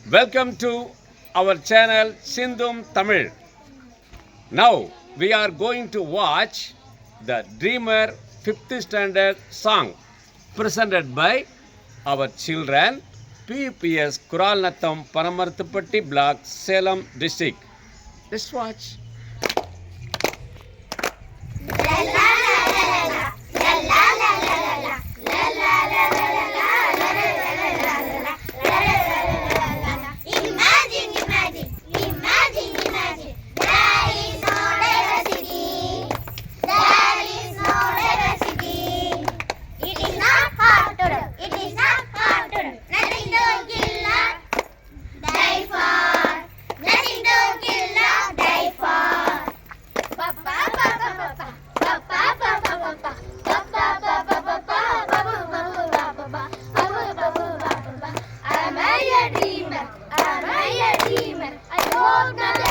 Welcome to our channel Sindhum Tamil. Now we are going to watch the Dreamer 5th standard song presented by our children PPS Kuralnatham Paramarthapatti block Salem district. Let's watch. Am I a dreamer? I hope not.